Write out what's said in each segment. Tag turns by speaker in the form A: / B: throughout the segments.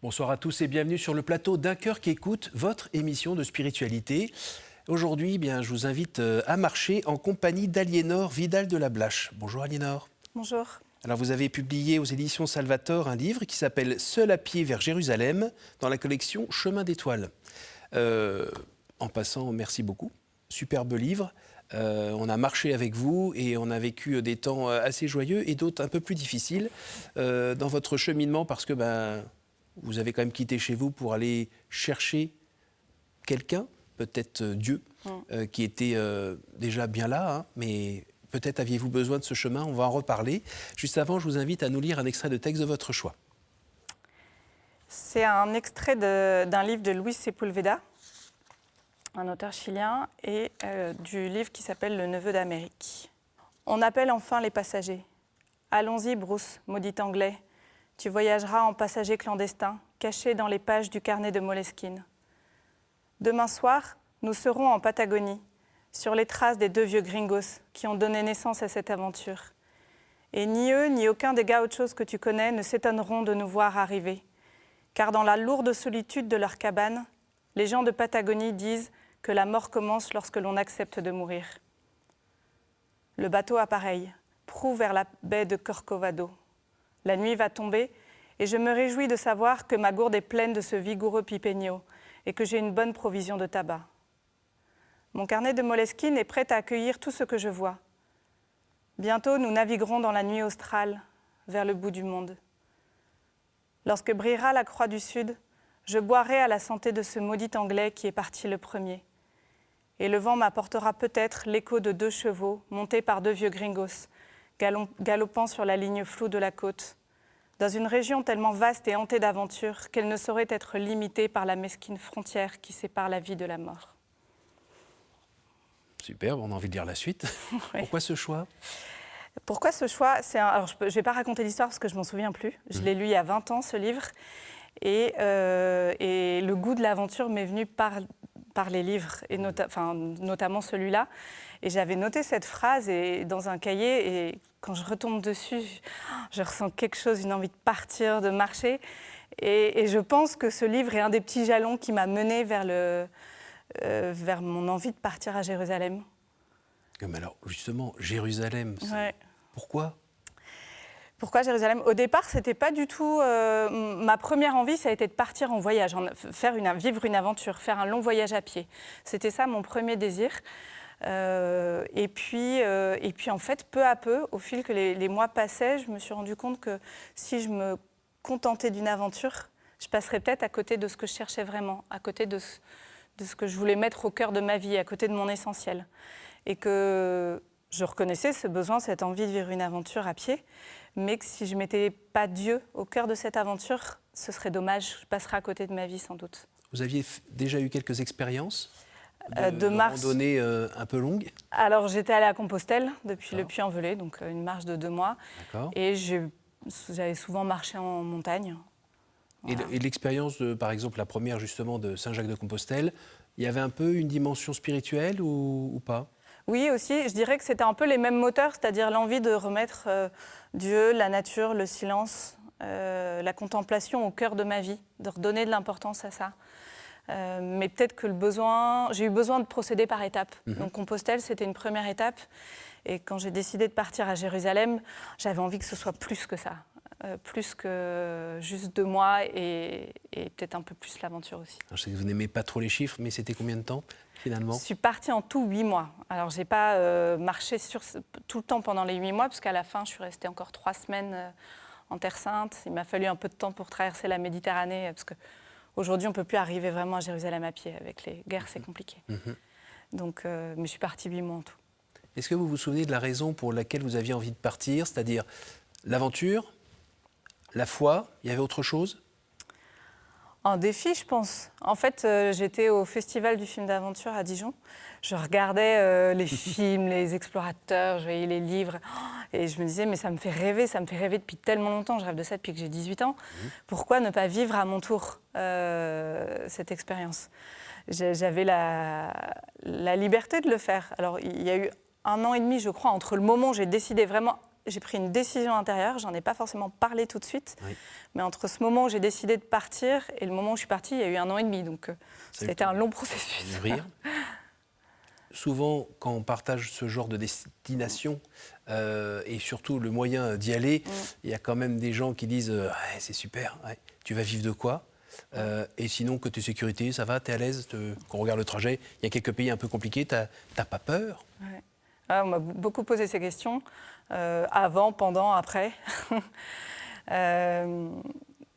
A: Bonsoir à tous et bienvenue sur le plateau d'Un cœur qui écoute, votre émission de spiritualité. Aujourd'hui, je vous invite à marcher en compagnie d'Aliénor Vidal de la Blache. Bonjour Aliénor.
B: Bonjour.
A: Alors vous avez publié aux éditions Salvator un livre qui s'appelle « Seul à pied vers Jérusalem » dans la collection Chemin d'étoiles. En passant, merci beaucoup. Superbe livre. On a marché avec vous et on a vécu des temps assez joyeux et d'autres un peu plus difficiles dans votre cheminement parce que vous avez quand même quitté chez vous pour aller chercher quelqu'un, peut-être Dieu, qui était déjà bien là, hein, mais peut-être aviez-vous besoin de ce chemin, on va en reparler. Juste avant, je vous invite à nous lire un extrait de texte de votre choix.
B: C'est un extrait d'un livre de Luis Sepúlveda, un auteur chilien, et du livre qui s'appelle « Le neveu d'Amérique ». On appelle enfin les passagers. « Allons-y, Bruce, maudit anglais. Tu voyageras en passager clandestin, caché dans les pages du carnet de Moleskine. Demain soir, nous serons en Patagonie, sur les traces des deux vieux gringos qui ont donné naissance à cette aventure. Et ni eux, ni aucun des gauchos que tu connais ne s'étonneront de nous voir arriver. Car dans la lourde solitude de leur cabane, les gens de Patagonie disent que la mort commence lorsque l'on accepte de mourir. Le bateau appareille, proue vers la baie de Corcovado. La nuit va tomber et je me réjouis de savoir que ma gourde est pleine de ce vigoureux pipeño et que j'ai une bonne provision de tabac. Mon carnet de Moleskine est prêt à accueillir tout ce que je vois. Bientôt, nous naviguerons dans la nuit australe, vers le bout du monde. Lorsque brillera la croix du Sud, je boirai à la santé de ce maudit Anglais qui est parti le premier. Et le vent m'apportera peut-être l'écho de 2 chevaux montés par 2 vieux gringos, galopant sur la ligne floue de la côte, dans une région tellement vaste et hantée d'aventures qu'elle ne saurait être limitée par la mesquine frontière qui sépare la vie de la mort.
A: Superbe, on a envie de lire la suite. Oui. Pourquoi ce choix ?
B: Pourquoi ce choix ? Alors, je ne vais pas raconter l'histoire parce que je ne m'en souviens plus. Je l'ai lu il y a 20 ans, ce livre. Et le goût de l'aventure m'est venu par les livres, et notamment celui-là. Et j'avais noté cette phrase dans un cahier, et quand je retombe dessus, je ressens quelque chose, une envie de partir, de marcher. Et je pense que ce livre est un des petits jalons qui m'a menée vers mon envie de partir à Jérusalem.
A: Mais alors, justement, Jérusalem,
B: ouais.
A: Pourquoi ?
B: Pourquoi Jérusalem ? Au départ, c'était pas du tout... ma première envie, ça a été de partir en voyage, vivre une aventure, faire un long voyage à pied. C'était ça mon premier désir. Et puis, en fait, peu à peu, au fil que les mois passaient, je me suis rendu compte que si je me contentais d'une aventure, je passerais peut-être à côté de ce que je cherchais vraiment, à côté de ce que je voulais mettre au cœur de ma vie, à côté de mon essentiel. Et que je reconnaissais ce besoin, cette envie de vivre une aventure à pied, mais que si je ne mettais pas Dieu au cœur de cette aventure, ce serait dommage, je passerais à côté de ma vie sans doute.
A: Vous aviez déjà eu quelques expériences
B: de
A: randonnée un peu longue ?
B: Alors j'étais allée à Compostelle depuis le Puy-en-Velay, donc une marche de 2 mois.
A: D'accord.
B: Et j'avais souvent marché en montagne.
A: Voilà. Et l'expérience, par exemple, la première justement de Saint-Jacques-de-Compostelle, il y avait un peu une dimension spirituelle ou pas ?
B: Oui, aussi. Je dirais que c'était un peu les mêmes moteurs, c'est-à-dire l'envie de remettre Dieu, la nature, le silence, la contemplation au cœur de ma vie, de redonner de l'importance à ça. Mais peut-être que j'ai eu besoin de procéder par étapes. Donc Compostelle, c'était une première étape. Et quand j'ai décidé de partir à Jérusalem, j'avais envie que ce soit plus que ça. Plus que juste 2 mois et peut-être un peu plus l'aventure aussi.
A: Alors, je sais que vous n'aimez pas trop les chiffres, mais c'était combien de temps finalement ?
B: Je suis partie en tout 8 mois. Alors je n'ai pas marché tout le temps pendant les 8 mois, parce qu'à la fin, je suis restée encore 3 semaines en Terre Sainte. Il m'a fallu un peu de temps pour traverser la Méditerranée, parce qu'aujourd'hui, on ne peut plus arriver vraiment à Jérusalem à pied. Avec les guerres, c'est compliqué. Donc, mais je suis partie 8 mois en tout.
A: Est-ce que vous vous souvenez de la raison pour laquelle vous aviez envie de partir, c'est-à-dire l'aventure ? La foi, il y avait autre chose ?
B: Un défi, je pense. En fait, j'étais au Festival du film d'aventure à Dijon. Je regardais les films, les explorateurs, je voyais les livres. Et je me disais, mais ça me fait rêver depuis tellement longtemps. Je rêve de ça depuis que j'ai 18 ans. Pourquoi ne pas vivre à mon tour cette expérience ? J'avais la liberté de le faire. Alors, il y a eu 1 an et demi, je crois, entre le moment où j'ai décidé vraiment j'ai pris une décision intérieure, j'en ai pas forcément parlé tout de suite,
A: Oui.
B: mais entre ce moment où j'ai décidé de partir et le moment où je suis partie, il y a eu 1 an et demi, donc c'était un long processus.
A: Mûrir. Souvent, quand on partage ce genre de destination, et surtout le moyen d'y aller, il y a quand même des gens qui disent ouais, c'est super, ouais. Tu vas vivre de quoi et sinon, côté sécurité, ça va, t'es à l'aise quand on regarde le trajet, il y a quelques pays un peu compliqués, t'as pas peur?
B: Ouais. Ah, on m'a beaucoup posé ces questions, avant, pendant, après.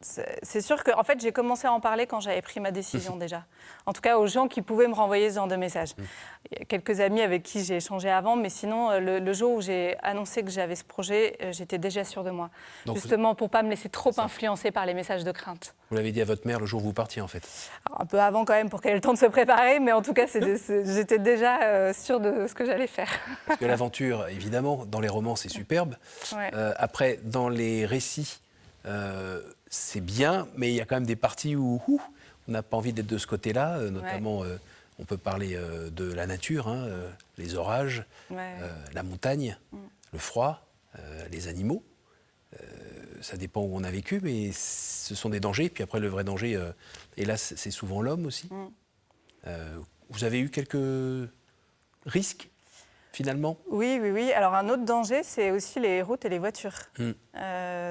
B: C'est sûr que en fait, j'ai commencé à en parler quand j'avais pris ma décision déjà. En tout cas, aux gens qui pouvaient me renvoyer ce genre de messages. Il y a quelques amis avec qui j'ai échangé avant, mais sinon, le jour où j'ai annoncé que j'avais ce projet, j'étais déjà sûre de moi. Donc, justement, pour ne pas me laisser trop influencer par les messages de crainte.
A: Vous l'avez dit à votre mère le jour où vous partiez, en fait.
B: Alors, un peu avant quand même, pour qu'elle ait le temps de se préparer, mais en tout cas, j'étais déjà sûre de ce que j'allais faire.
A: Parce que l'aventure, évidemment, dans les romans, c'est superbe.
B: Ouais.
A: Après, dans les récits, c'est bien, mais il y a quand même des parties où on n'a pas envie d'être de ce côté-là. Notamment, on peut parler de la nature, hein, les orages, la montagne, le froid, les animaux. Ça dépend où on a vécu, mais ce sont des dangers. Puis après, le vrai danger, hélas, c'est souvent l'homme aussi. Vous avez eu quelques risques, finalement?
B: Oui. Alors un autre danger, c'est aussi les routes et les voitures.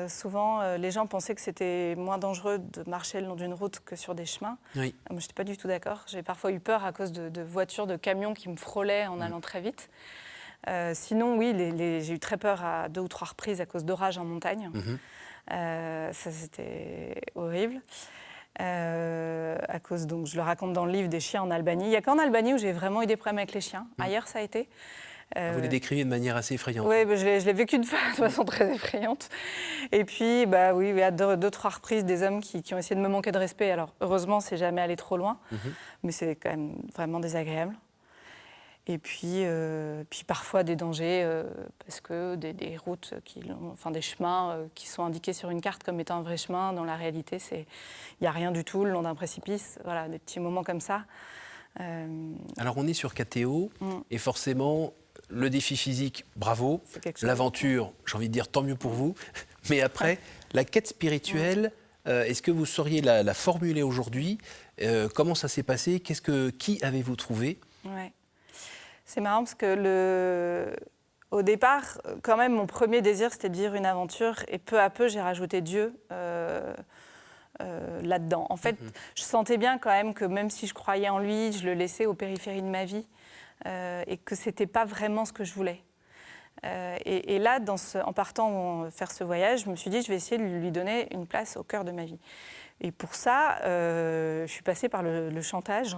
B: Souvent, les gens pensaient que c'était moins dangereux de marcher le long d'une route que sur des chemins.
A: Oui.
B: Moi, je n'étais pas du tout d'accord. J'ai parfois eu peur à cause de voitures, de camions qui me frôlaient en allant très vite. Sinon, oui, j'ai eu très peur à 2 ou 3 reprises à cause d'orages en montagne. Ça, c'était horrible. À cause, donc, je le raconte dans le livre, des chiens en Albanie. Il n'y a qu'en Albanie où j'ai vraiment eu des problèmes avec les chiens. Ailleurs, ça a été.
A: Vous les décrivez de manière assez effrayante.
B: Oui, je l'ai vécu de façon très effrayante. Et puis, oui, à 2-3 reprises, des hommes qui ont essayé de me manquer de respect. Alors, heureusement, c'est jamais allé trop loin, mais c'est quand même vraiment désagréable. Et puis parfois des dangers, parce que des routes, des chemins qui sont indiqués sur une carte comme étant un vrai chemin, dans la réalité, il n'y a rien du tout le long d'un précipice. Voilà, des petits moments comme ça.
A: Alors, on est sur KTO, et forcément, le défi physique, bravo. L'aventure, j'ai envie de dire, tant mieux pour vous. Mais après, la quête spirituelle, est-ce que vous sauriez la formuler aujourd'hui? Comment ça s'est passé? Qui avez-vous trouvé?
B: Ouais. C'est marrant parce que au départ, quand même, mon premier désir, c'était de vivre une aventure. Et peu à peu, j'ai rajouté Dieu là-dedans. En fait, je sentais bien quand même que même si je croyais en lui, je le laissais aux périphéries de ma vie et que ce n'était pas vraiment ce que je voulais. Et là, en partant faire ce voyage, je me suis dit, je vais essayer de lui donner une place au cœur de ma vie. Et pour ça, je suis passée par le chantage.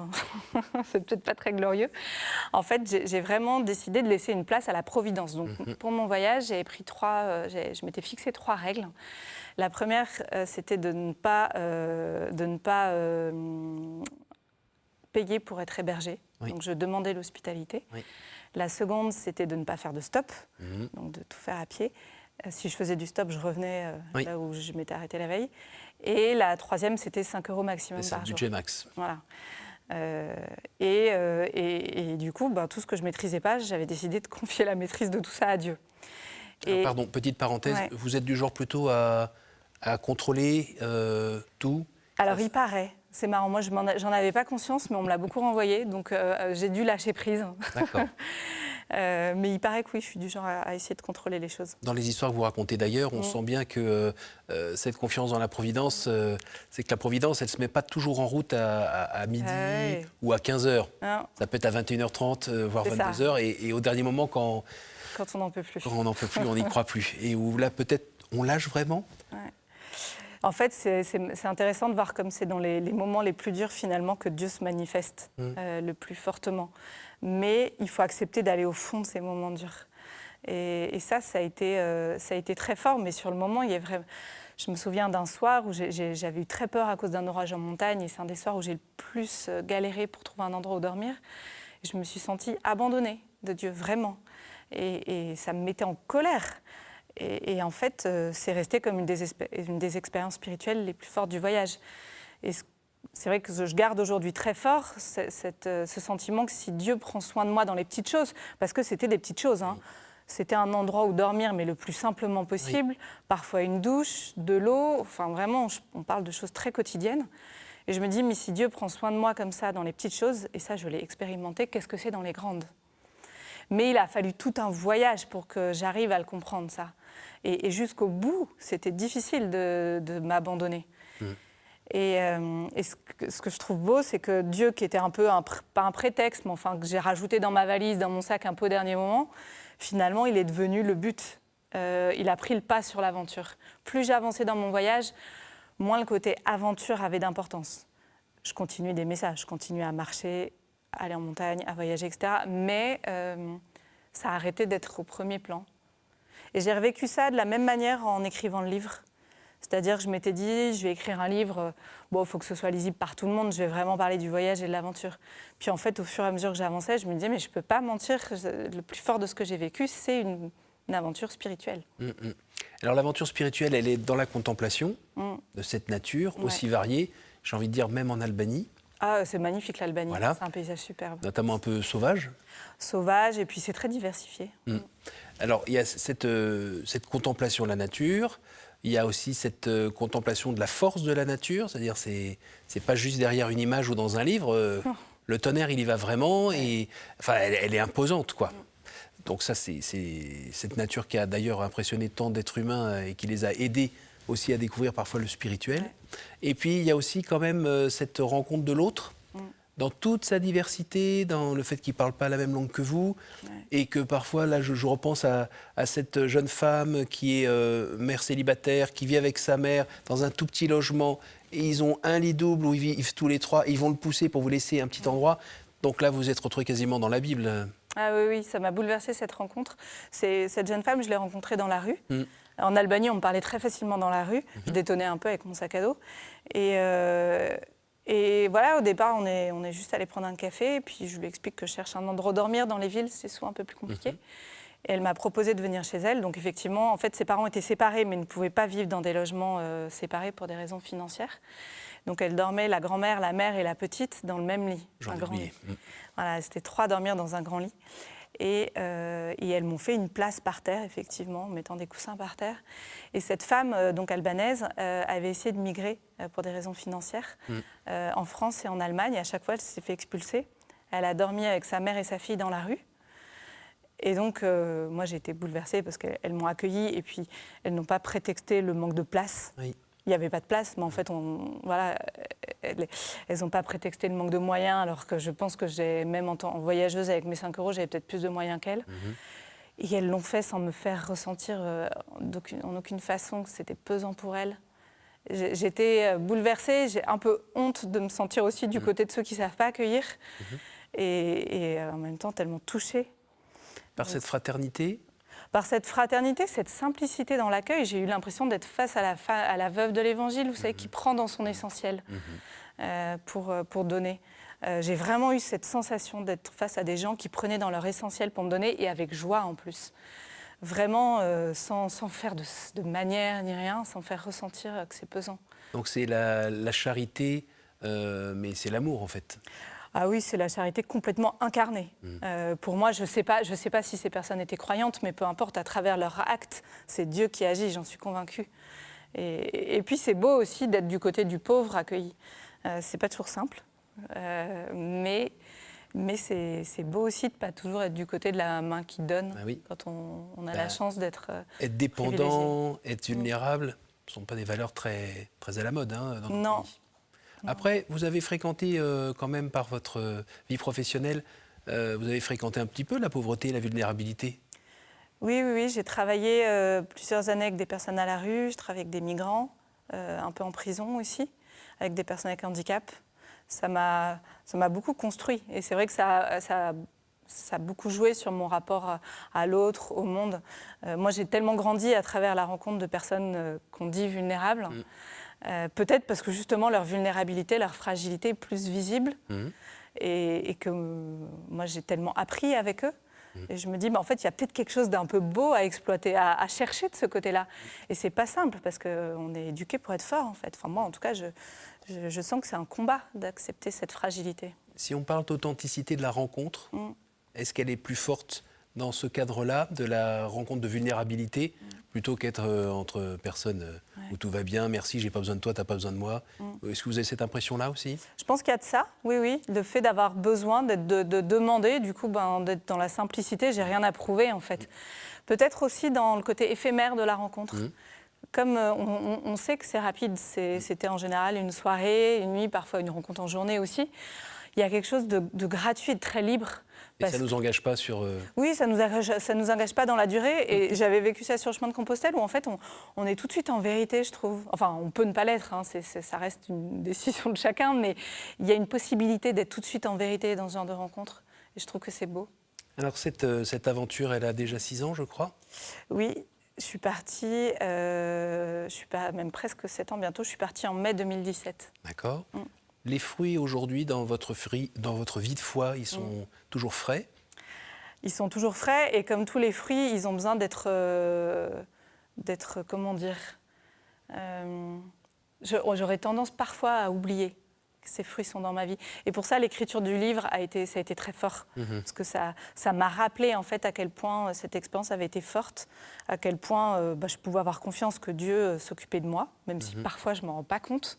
B: C'est peut-être pas très glorieux. En fait, j'ai vraiment décidé de laisser une place à la providence. Donc, pour mon voyage, je m'étais fixé 3 règles. La première, c'était de ne pas payer pour être hébergée. Donc, je demandais l'hospitalité. La seconde, c'était de ne pas faire de stop, donc de tout faire à pied. Si je faisais du stop, je revenais là où je m'étais arrêtée la veille. Et la troisième, c'était 5 € maximum par jour.
A: Budget max.
B: Voilà. Et du coup, tout ce que je ne maîtrisais pas, j'avais décidé de confier la maîtrise de tout ça à Dieu.
A: Alors, pardon, petite parenthèse, vous êtes du genre plutôt à contrôler tout? Alors,
B: il paraît. C'est marrant, moi j'en avais pas conscience, mais on me l'a beaucoup renvoyé, donc j'ai dû lâcher prise.
A: D'accord.
B: Mais il paraît que oui, je suis du genre à essayer de contrôler les choses.
A: Dans les histoires que vous racontez d'ailleurs, on sent bien que cette confiance dans la Providence, c'est que la Providence, elle ne se met pas toujours en route à midi ou à 15h. Non. Ça peut être à 21h30, voire 22h, et au dernier moment, quand
B: on n'en peut plus.
A: Quand on n'en peut plus, on n'y croit plus. Et où là, peut-être, on lâche vraiment.
B: En fait, c'est intéressant de voir comme c'est dans les moments les plus durs, finalement, que Dieu se manifeste le plus fortement. Mais il faut accepter d'aller au fond de ces moments durs. Et ça a été très fort. Mais sur le moment, je me souviens d'un soir où j'avais eu très peur à cause d'un orage en montagne. Et c'est un des soirs où j'ai le plus galéré pour trouver un endroit où dormir. Et je me suis sentie abandonnée de Dieu, vraiment. Et ça me mettait en colère. Et en fait, c'est resté comme une des expériences spirituelles les plus fortes du voyage. Et c'est vrai que je garde aujourd'hui très fort ce sentiment que si Dieu prend soin de moi dans les petites choses, parce que c'était des petites choses, hein, C'était un endroit où dormir, mais le plus simplement possible. Parfois une douche, de l'eau. Enfin, vraiment, on parle de choses très quotidiennes. Et je me dis, mais si Dieu prend soin de moi comme ça dans les petites choses, et ça, je l'ai expérimenté, qu'est-ce que c'est dans les grandes ? Mais il a fallu tout un voyage pour que j'arrive à le comprendre, ça. Et jusqu'au bout, c'était difficile de m'abandonner. Et ce que je trouve beau, c'est que Dieu, qui était un peu, pas un prétexte, mais enfin que j'ai rajouté dans ma valise, dans mon sac un peu au dernier moment, finalement, il est devenu le but. Il a pris le pas sur l'aventure. Plus j'avançais dans mon voyage, moins le côté aventure avait d'importance. Je continuais des messages, je continuais à marcher, à aller en montagne, à voyager, etc. Mais ça a arrêté d'être au premier plan. Et j'ai revécu ça de la même manière en écrivant le livre. C'est-à-dire que je m'étais dit, je vais écrire un livre, bon, il faut que ce soit lisible par tout le monde, je vais vraiment parler du voyage et de l'aventure. Puis en fait, au fur et à mesure que j'avançais, je me disais, mais je ne peux pas mentir, le plus fort de ce que j'ai vécu, c'est une aventure spirituelle.
A: Alors l'aventure spirituelle, elle est dans la contemplation de cette nature aussi variée, j'ai envie de dire même en Albanie.
B: Ah, c'est magnifique l'Albanie,
A: voilà.
B: C'est un paysage superbe.
A: Notamment un peu sauvage.
B: Sauvage, et puis c'est très diversifié.
A: Alors il y a cette contemplation de la nature. Il y a aussi cette contemplation de la force de la nature, c'est-à-dire c'est pas juste derrière une image ou dans un livre. Le tonnerre, il y va vraiment, et enfin, elle est imposante, quoi. Donc ça, c'est cette nature qui a d'ailleurs impressionné tant d'êtres humains et qui les a aidés aussi à découvrir parfois le spirituel. Et puis il y a aussi quand même cette rencontre de l'autre, dans toute sa diversité, dans le fait qu'il ne parle pas la même langue que vous, et que parfois, là, je repense à cette jeune femme qui est mère célibataire, qui vit avec sa mère dans un tout petit logement, et ils ont un lit double où ils vivent tous les trois, ils vont le pousser pour vous laisser un petit endroit. Donc là, vous êtes retrouvés quasiment dans la Bible.
B: Ah oui, ça m'a bouleversée cette rencontre. Cette jeune femme, je l'ai rencontrée dans la rue. En Albanie, on me parlait très facilement dans la rue. Je détonnais un peu avec mon sac à dos. Et voilà, au départ, on est juste allé prendre un café. Et puis, je lui explique que je cherche un endroit où dormir dans les villes. C'est souvent un peu plus compliqué. Et elle m'a proposé de venir chez elle. Donc, effectivement, en fait, ses parents étaient séparés, mais ne pouvaient pas vivre dans des logements séparés pour des raisons financières. Donc, elle dormait, la grand-mère, la mère et la petite, dans le même lit.
A: Un grand lit.
B: Voilà, c'était 3 à dormir dans un grand lit. Et elles m'ont fait une place par terre, effectivement, en mettant des coussins par terre. Et cette femme, donc albanaise, avait essayé de migrer pour des raisons financières en France et en Allemagne. À chaque fois, elle s'est fait expulser. Elle a dormi avec sa mère et sa fille dans la rue. Et donc, moi, j'ai été bouleversée parce qu'elles m'ont accueillie et puis elles n'ont pas prétexté le manque de place.
A: Oui.
B: Il n'y avait pas de place, mais en fait, voilà, elles n'ont pas prétexté le manque de moyens, alors que je pense que même en voyageuse avec mes 5 €, j'avais peut-être plus de moyens qu'elles. Et elles l'ont fait sans me faire ressentir en aucune façon que c'était pesant pour elles. J'étais bouleversée, j'ai un peu honte de me sentir aussi du côté de ceux qui ne savent pas accueillir. Et en même temps, tellement touchée.
A: Par cette fraternité ?
B: Par cette fraternité, cette simplicité dans l'accueil, j'ai eu l'impression d'être face à la veuve de l'Évangile, vous savez, qui prend dans son essentiel pour donner. J'ai vraiment eu cette sensation d'être face à des gens qui prenaient dans leur essentiel pour me donner, et avec joie en plus. Vraiment sans faire de manière ni rien, sans faire ressentir que c'est pesant.
A: Donc c'est la charité, mais c'est l'amour en fait.
B: Ah oui, c'est la charité complètement incarnée. Pour moi, je sais pas si ces personnes étaient croyantes, mais peu importe, à travers leurs actes, c'est Dieu qui agit, j'en suis convaincue. Et puis c'est beau aussi d'être du côté du pauvre accueilli. C'est pas toujours simple, mais c'est beau aussi de pas toujours être du côté de la main qui donne, quand on a la chance d'être
A: être dépendant, être vulnérable, ce ne sont pas des valeurs très, très à la mode dans notre pays. Après, vous avez fréquenté quand même par votre vie professionnelle, vous avez fréquenté un petit peu la pauvreté et la vulnérabilité.
B: Oui, j'ai travaillé plusieurs années avec des personnes à la rue, je travaillais avec des migrants, un peu en prison aussi, avec des personnes avec handicap. Ça m'a beaucoup construit et c'est vrai que ça a beaucoup joué sur mon rapport à l'autre, au monde. Moi, j'ai tellement grandi à travers la rencontre de personnes qu'on dit vulnérables. Peut-être parce que justement leur vulnérabilité, leur fragilité est plus visible et que moi j'ai tellement appris avec eux. Et je me dis, en fait, il y a peut-être quelque chose d'un peu beau à exploiter, à chercher de ce côté-là. Et c'est pas simple parce qu'on est éduqué pour être fort en fait. Enfin, moi en tout cas, je sens que c'est un combat d'accepter cette fragilité.
A: Si on parle d'authenticité de la rencontre, est-ce qu'elle est plus forte dans ce cadre-là, de la rencontre de vulnérabilité, plutôt qu'être entre personnes où tout va bien, merci, j'ai pas besoin de toi, t'as pas besoin de moi. Est-ce que vous avez cette impression-là aussi?
B: Je pense qu'il y a de ça, oui, oui. Le fait d'avoir besoin de demander, du coup, d'être dans la simplicité, j'ai rien à prouver, en fait. Peut-être aussi dans le côté éphémère de la rencontre. Comme on sait que c'est rapide, c'était en général une soirée, une nuit, parfois une rencontre en journée aussi. Il y a quelque chose de gratuit, de très libre.
A: Et ça ne nous engage pas sur...
B: Oui, ça nous engage pas dans la durée. Et j'avais vécu ça sur le chemin de Compostelle, où en fait, on est tout de suite en vérité, je trouve. Enfin, on peut ne pas l'être, hein, ça reste une décision de chacun, mais il y a une possibilité d'être tout de suite en vérité dans ce genre de rencontre. Et je trouve que c'est beau.
A: Alors, cette aventure, elle a déjà 6 ans, je crois?
B: Oui, je suis partie, même presque 7 ans bientôt, je suis partie en mai 2017.
A: D'accord. Les fruits aujourd'hui dans votre vie de foi, ils sont toujours frais?
B: Ils sont toujours frais et comme tous les fruits, ils ont besoin d'être comment dire, j'aurais tendance parfois à oublier que ces fruits sont dans ma vie. Et pour ça, l'écriture du livre ça a été très fort. Parce que ça m'a rappelé en fait à quel point cette expérience avait été forte, à quel point je pouvais avoir confiance que Dieu s'occupait de moi, même si parfois je ne m'en rends pas compte.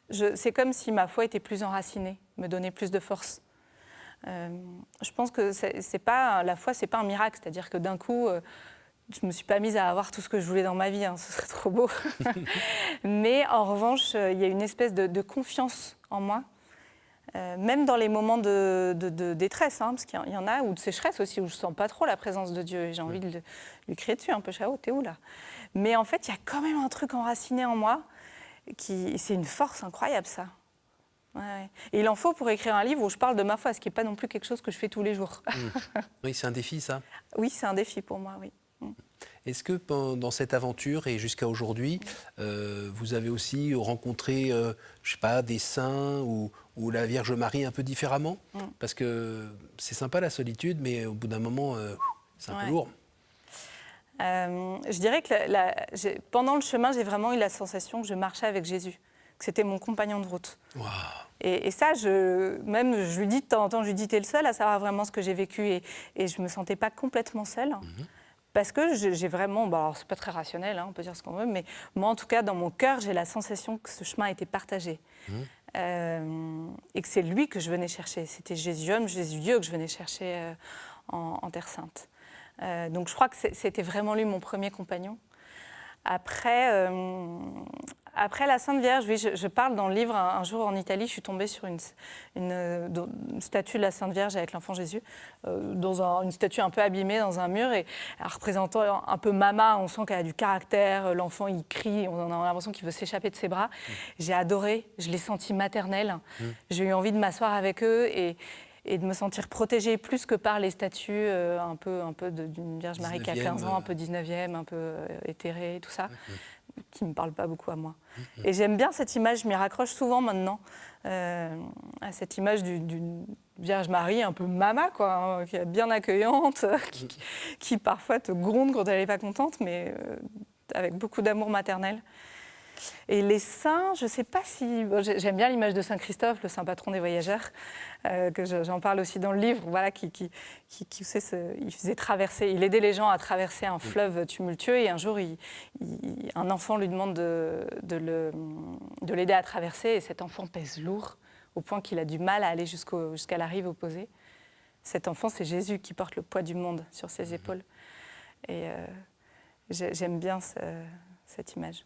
B: C'est comme si ma foi était plus enracinée, me donnait plus de force. Je pense que la foi, c'est pas un miracle, c'est-à-dire que d'un coup, je me suis pas mise à avoir tout ce que je voulais dans ma vie, hein, ce serait trop beau. Mais en revanche, il y a une espèce de confiance en moi, même dans les moments de détresse, hein, parce qu'il y en a, ou de sécheresse aussi, où je sens pas trop la présence de Dieu, et j'ai envie de lui crier dessus un peu, Chao, t'es où là? Mais en fait, il y a quand même un truc enraciné en moi, c'est une force incroyable, ça. Ouais. Et il en faut pour écrire un livre où je parle de ma foi, ce qui n'est pas non plus quelque chose que je fais tous les jours.
A: Oui, c'est un défi, ça?
B: Oui, c'est un défi pour moi, oui.
A: Est-ce que dans cette aventure et jusqu'à aujourd'hui, vous avez aussi rencontré, je sais pas, des saints ou la Vierge Marie un peu différemment? Parce que c'est sympa la solitude, mais au bout d'un moment, c'est un peu lourd.
B: Je dirais que pendant le chemin, j'ai vraiment eu la sensation que je marchais avec Jésus, que c'était mon compagnon de route.
A: Wow.
B: Et ça, je lui dis de temps en temps, je lui dis, t'es le seul à savoir vraiment ce que j'ai vécu. Et je ne me sentais pas complètement seule. Parce que j'ai vraiment, alors c'est pas très rationnel, hein, on peut dire ce qu'on veut, mais moi en tout cas, dans mon cœur, j'ai la sensation que ce chemin a été partagé. Et que c'est lui que je venais chercher. C'était Jésus homme, Jésus Dieu que je venais chercher en Terre Sainte. Donc je crois que c'était vraiment lui mon premier compagnon. Après la Sainte Vierge, oui, je parle dans le livre, un jour en Italie, je suis tombée sur une statue de la Sainte Vierge avec l'enfant Jésus, dans une statue un peu abîmée dans un mur, et représentant un peu Mama, on sent qu'elle a du caractère, l'enfant il crie, on a l'impression qu'il veut s'échapper de ses bras. J'ai adoré, je l'ai senti maternelle, j'ai eu envie de m'asseoir avec eux et de me sentir protégée plus que par les statues un peu d'une Vierge Marie qui a 15 ans, un peu 19e, un peu éthérée, tout ça, qui ne me parle pas beaucoup à moi. Et j'aime bien cette image, je m'y raccroche souvent maintenant, à cette image d'une Vierge Marie un peu mama, quoi, hein, qui est bien accueillante, qui parfois te gronde quand elle n'est pas contente, mais avec beaucoup d'amour maternel. Et les saints, je ne sais pas si... J'aime bien l'image de Saint Christophe, le saint patron des voyageurs, que j'en parle aussi dans le livre, voilà, il faisait traverser, il aidait les gens à traverser un fleuve tumultueux, et un jour, un enfant lui demande de l'aider à traverser, et cet enfant pèse lourd, au point qu'il a du mal à aller jusqu'à la rive opposée. Cet enfant, c'est Jésus qui porte le poids du monde sur ses épaules. Et j'aime bien cette image.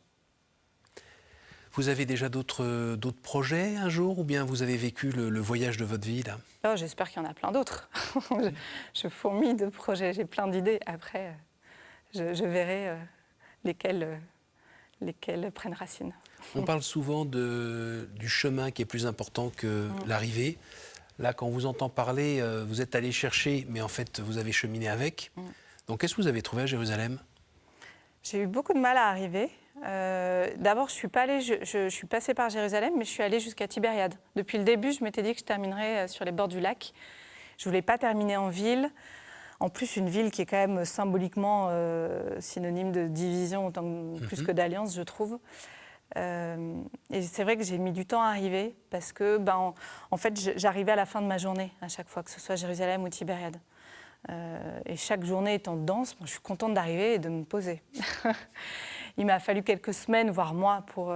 A: Vous avez déjà d'autres projets un jour, ou bien vous avez vécu le voyage de votre vie, là?
B: Oh, j'espère qu'il y en a plein d'autres. Je fourmille de projets, j'ai plein d'idées. Après, je verrai lesquels prennent racine.
A: On parle souvent du chemin qui est plus important que l'arrivée. Là, quand on vous entend parler, vous êtes allé chercher, mais en fait, vous avez cheminé avec. Donc, qu'est-ce que vous avez trouvé à Jérusalem?
B: J'ai eu beaucoup de mal à arriver. D'abord, je suis passée par Jérusalem, mais je suis allée jusqu'à Tibériade. Depuis le début, je m'étais dit que je terminerais sur les bords du lac. Je ne voulais pas terminer en ville. En plus, une ville qui est quand même symboliquement synonyme de division, plus que d'alliance, je trouve. Et c'est vrai que j'ai mis du temps à arriver parce que, en fait, j'arrivais à la fin de ma journée à chaque fois, que ce soit Jérusalem ou Tibériade. Et chaque journée étant dense, je suis contente d'arriver et de me poser. Il m'a fallu quelques semaines, voire mois, pour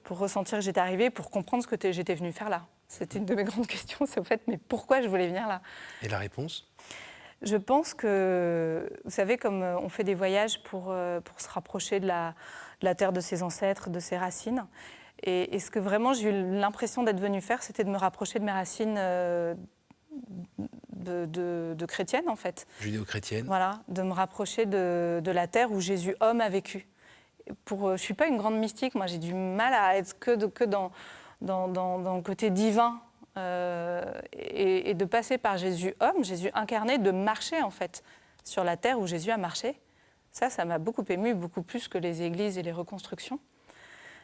B: ressentir que j'étais arrivée, pour comprendre ce que j'étais venue faire là. C'était une de mes grandes questions, c'est au fait, mais pourquoi je voulais venir là?
A: Et la réponse?
B: Je pense que, vous savez, comme on fait des voyages pour se rapprocher de la terre de ses ancêtres, de ses racines, et ce que vraiment j'ai eu l'impression d'être venue faire, c'était de me rapprocher de mes racines de chrétienne, en fait.
A: Judéo-chrétienne.
B: Voilà, de me rapprocher de la terre où Jésus, homme, a vécu. Je ne suis pas une grande mystique, moi j'ai du mal à être que dans le côté divin. Et de passer par Jésus homme, Jésus incarné, de marcher en fait sur la terre où Jésus a marché. Ça m'a beaucoup émue, beaucoup plus que les églises et les reconstructions.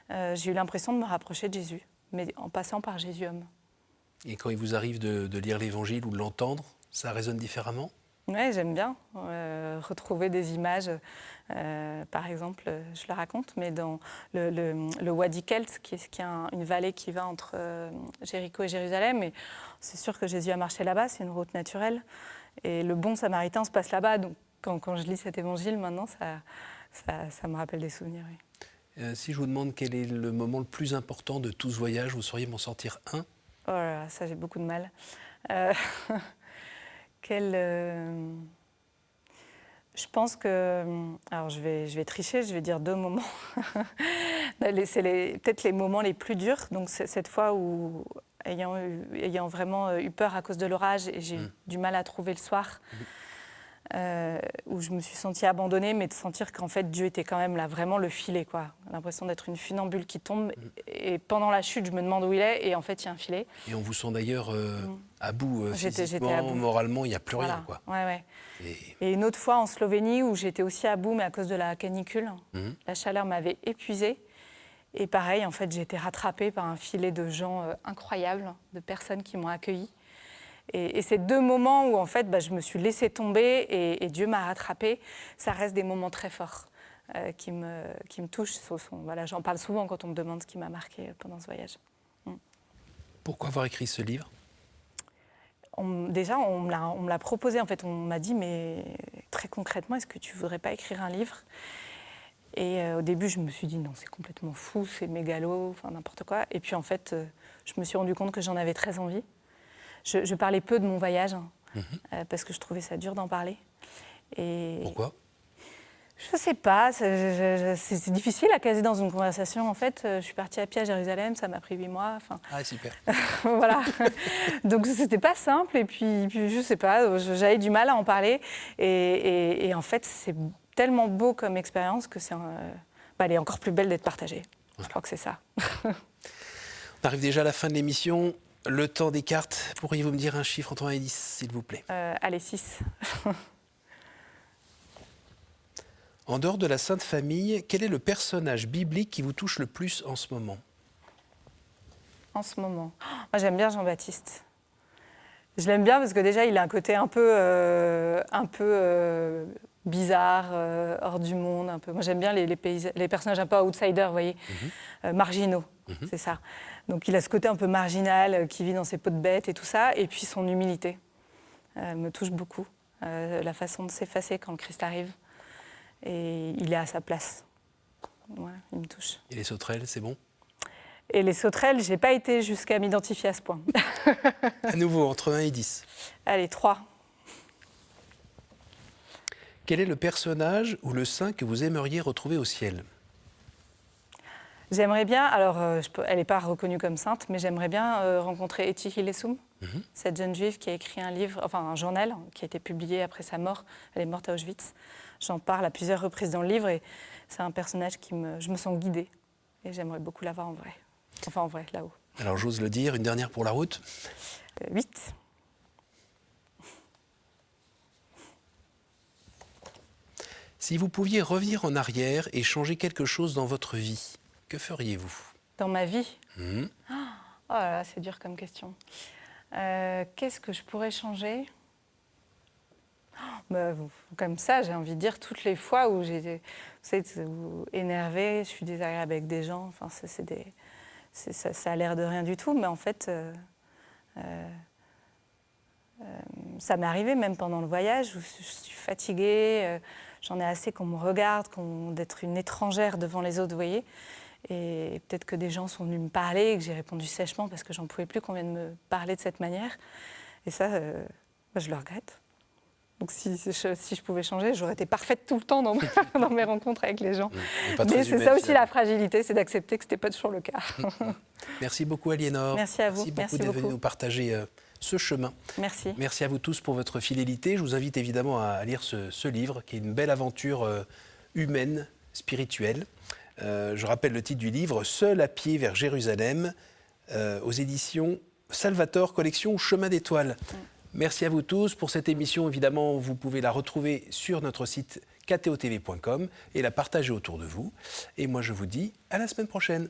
B: J'ai eu l'impression de me rapprocher de Jésus, mais en passant par Jésus homme.
A: Et quand il vous arrive de lire l'Évangile ou de l'entendre, ça résonne différemment?
B: Oui, j'aime bien retrouver des images. Par exemple, je le raconte, mais dans le Wadi Kelt, qui est une vallée qui va entre Jéricho et Jérusalem. Et c'est sûr que Jésus a marché là-bas, c'est une route naturelle. Et le bon samaritain se passe là-bas. Donc quand je lis cet évangile, maintenant, ça me rappelle des souvenirs. Oui.
A: Si je vous demande quel est le moment le plus important de tout ce voyage, vous sauriez m'en sortir un?
B: Oh là là, ça j'ai beaucoup de mal. Je pense que... Alors je vais tricher, je vais dire 2 moments. C'est peut-être les moments les plus durs. Donc cette fois où, ayant vraiment eu peur à cause de l'orage, et j'ai eu du mal à trouver le soir, où je me suis sentie abandonnée, mais de sentir qu'en fait Dieu était quand même là, vraiment le filet, quoi. L'impression d'être une funambule qui tombe, et pendant la chute, je me demande où il est, et en fait il y a un filet.
A: Et on vous sent d'ailleurs à bout
B: J'étais
A: physiquement,
B: à bout.
A: moralement, il n'y a plus
B: Voilà.
A: rien, quoi.
B: Ouais. Et une autre fois en Slovénie où j'étais aussi à bout, mais à cause de la canicule. La chaleur m'avait épuisée. Et pareil, en fait, j'ai été rattrapée par un filet de gens incroyables, de personnes qui m'ont accueillie. Et ces 2 moments où, en fait, je me suis laissée tomber et Dieu m'a rattrapée, ça reste des moments très forts qui me touchent. Voilà, j'en parle souvent quand on me demande ce qui m'a marqué pendant ce voyage.
A: Pourquoi avoir écrit ce livre?
B: Déjà, on me l'a proposé. En fait, on m'a dit, mais très concrètement, est-ce que tu ne voudrais pas écrire un livre? Et au début, je me suis dit, non, c'est complètement fou, c'est mégalo, enfin n'importe quoi. Et puis, en fait, je me suis rendu compte que j'en avais très envie. Je parlais peu de mon voyage, parce que je trouvais ça dur d'en parler. Et
A: Pourquoi?
B: Je ne sais pas, c'est difficile à caser dans une conversation. En fait, je suis partie à pied à Jérusalem, ça m'a pris 8 mois.
A: Ah, super.
B: Voilà. Donc, c'était pas simple. Et puis, je ne sais pas, j'avais du mal à en parler. Et en fait, c'est tellement beau comme expérience que elle est encore plus belle d'être partagée. Je crois que c'est ça.
A: On arrive déjà à la fin de l'émission. Le temps des cartes. Pourriez-vous me dire un chiffre entre 1 et 10, s'il vous plaît?
B: Allez, 6.
A: En dehors de la Sainte Famille, quel est le personnage biblique qui vous touche le plus en ce moment?
B: En ce moment, moi j'aime bien Jean-Baptiste. Je l'aime bien parce que déjà il a un côté un peu bizarre, hors du monde. Un peu. Moi j'aime bien les personnages un peu outsiders, vous voyez, marginaux, c'est ça. Donc il a ce côté un peu marginal, qui vit dans ses peaux de bête et tout ça, et puis son humilité me touche beaucoup. La façon de s'effacer quand le Christ arrive. Et il est à sa place. Ouais, il me touche.
A: Et les sauterelles, c'est bon?
B: Et les sauterelles, je n'ai pas été jusqu'à m'identifier à ce point.
A: À nouveau, entre 1 et 10.
B: Allez, 3.
A: Quel est le personnage ou le saint que vous aimeriez retrouver au ciel?
B: J'aimerais bien, alors elle n'est pas reconnue comme sainte, mais j'aimerais bien rencontrer Etty Hillesum, cette jeune juive qui a écrit un livre, enfin un journal qui a été publié après sa mort. Elle est morte à Auschwitz. J'en parle à plusieurs reprises dans le livre et c'est un personnage je me sens guidée et j'aimerais beaucoup la voir en vrai. Enfin en vrai, là-haut.
A: Alors j'ose le dire, une dernière pour la route.
B: 8.
A: Si vous pouviez revenir en arrière et changer quelque chose dans votre vie, que feriez-vous?
B: Dans ma vie? Oh là là, c'est dur comme question. Qu'est-ce que je pourrais changer? Comme ça, j'ai envie de dire toutes les fois où j'ai ou énervée, je suis désagréable avec des gens. Enfin, ça a l'air de rien du tout, mais en fait, ça m'est arrivé même pendant le voyage où je suis fatiguée, j'en ai assez qu'on me regarde, d'être une étrangère devant les autres, vous voyez. Et peut-être que des gens sont venus me parler et que j'ai répondu sèchement parce que j'en pouvais plus qu'on vienne me parler de cette manière. Et ça, je le regrette. Donc si je pouvais changer, j'aurais été parfaite tout le temps dans mes rencontres avec les gens. Mais c'est ça aussi la fragilité, c'est d'accepter que ce n'était pas toujours le cas.
A: Merci beaucoup Aliénor.
B: Merci à vous.
A: Merci beaucoup d'être venu nous partager ce chemin.
B: Merci.
A: Merci à vous tous pour votre fidélité. Je vous invite évidemment à lire ce livre qui est une belle aventure humaine, spirituelle. Je rappelle le titre du livre, Seul à pied vers Jérusalem, aux éditions Salvator, collection Chemin d'étoiles. Merci à vous tous pour cette émission. Évidemment, vous pouvez la retrouver sur notre site ktotv.com et la partager autour de vous. Et moi, je vous dis à la semaine prochaine.